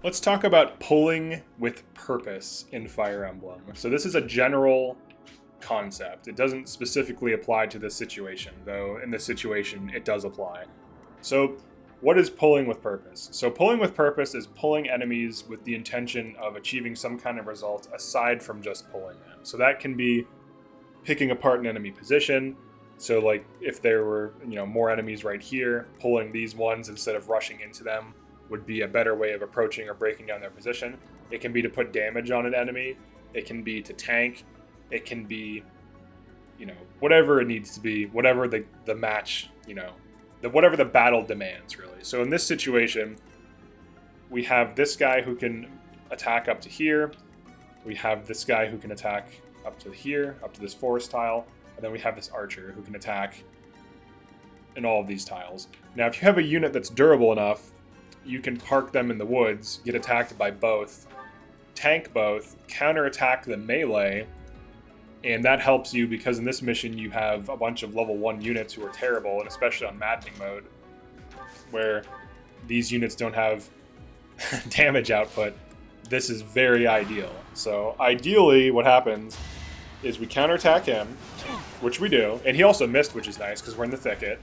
Let's talk about pulling with purpose in Fire Emblem. So this is a general concept. It doesn't specifically apply to this situation, though in this situation it does apply. So what is pulling with purpose? So pulling with purpose is pulling enemies with the intention of achieving some kind of result aside from just pulling them. So that can be picking apart an enemy position. So like if there were, more enemies right here, pulling these ones instead of rushing into them would be a better way of approaching or breaking down their position. It can be to put damage on an enemy. It can be to tank. It can be, whatever it needs to be, whatever the match, whatever the battle demands, really. So in this situation, we have this guy who can attack up to here. We have this guy who can attack up to here, up to this forest tile. And then we have this archer who can attack in all of these tiles. Now, if you have a unit that's durable enough, you can park them in the woods, get attacked by both, tank both, counterattack the melee, and that helps you because in this mission you have a bunch of level 1 units who are terrible, and especially on maddening mode, where these units don't have damage output. This is very ideal. So ideally what happens is we counterattack him, which we do, and he also missed, which is nice because we're in the thicket,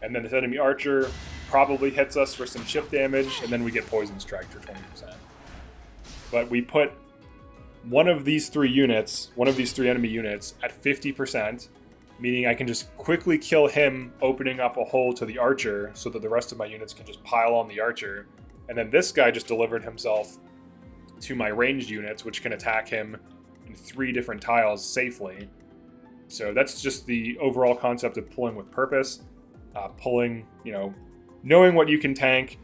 and then this enemy archer probably hits us for some chip damage, and then we get poison strike for 20%. But we put one of these three enemy units at 50%, meaning I can just quickly kill him, opening up a hole to the archer so that the rest of my units can just pile on the archer. And then this guy just delivered himself to my ranged units, which can attack him in 3 different tiles safely. So that's just the overall concept of pulling with purpose. Pulling, knowing what you can tank,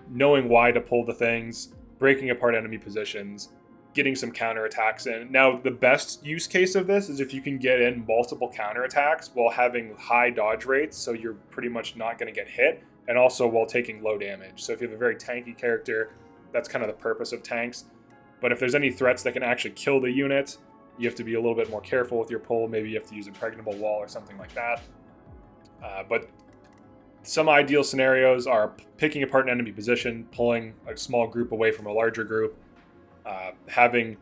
knowing why to pull the things, breaking apart enemy positions, getting some counterattacks in. Now, the best use case of this is if you can get in multiple counterattacks while having high dodge rates, so you're pretty much not going to get hit, and also while taking low damage. So if you have a very tanky character, that's kind of the purpose of tanks. But if there's any threats that can actually kill the unit, you have to be a little bit more careful with your pull. Maybe you have to use impregnable wall or something like that. But some ideal scenarios are picking apart an enemy position, pulling a small group away from a larger group, having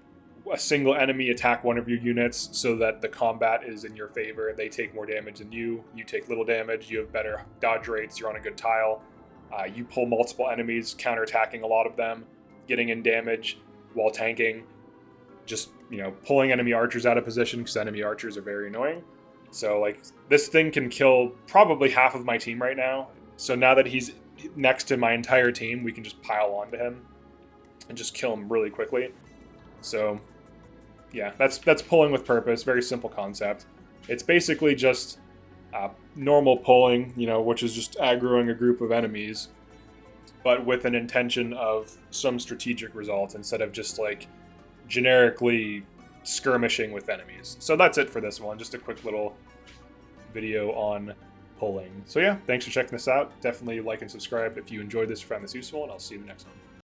a single enemy attack one of your units so that the combat is in your favor. They take more damage than you. You take little damage. You have better dodge rates. You're on a good tile. You pull multiple enemies, counterattacking a lot of them, getting in damage while tanking. Just, pulling enemy archers out of position because enemy archers are very annoying. So, this thing can kill probably half of my team right now. So now that he's next to my entire team, we can just pile onto him and just kill him really quickly. So, yeah, that's pulling with purpose. Very simple concept. It's basically just normal pulling, which is just aggroing a group of enemies, but with an intention of some strategic result instead of just generically skirmishing with enemies. So that's it for this one. Just a quick little video on pulling. So yeah, thanks for checking this out. Definitely like and subscribe if you enjoyed this or found this useful, and I'll see you in the next one.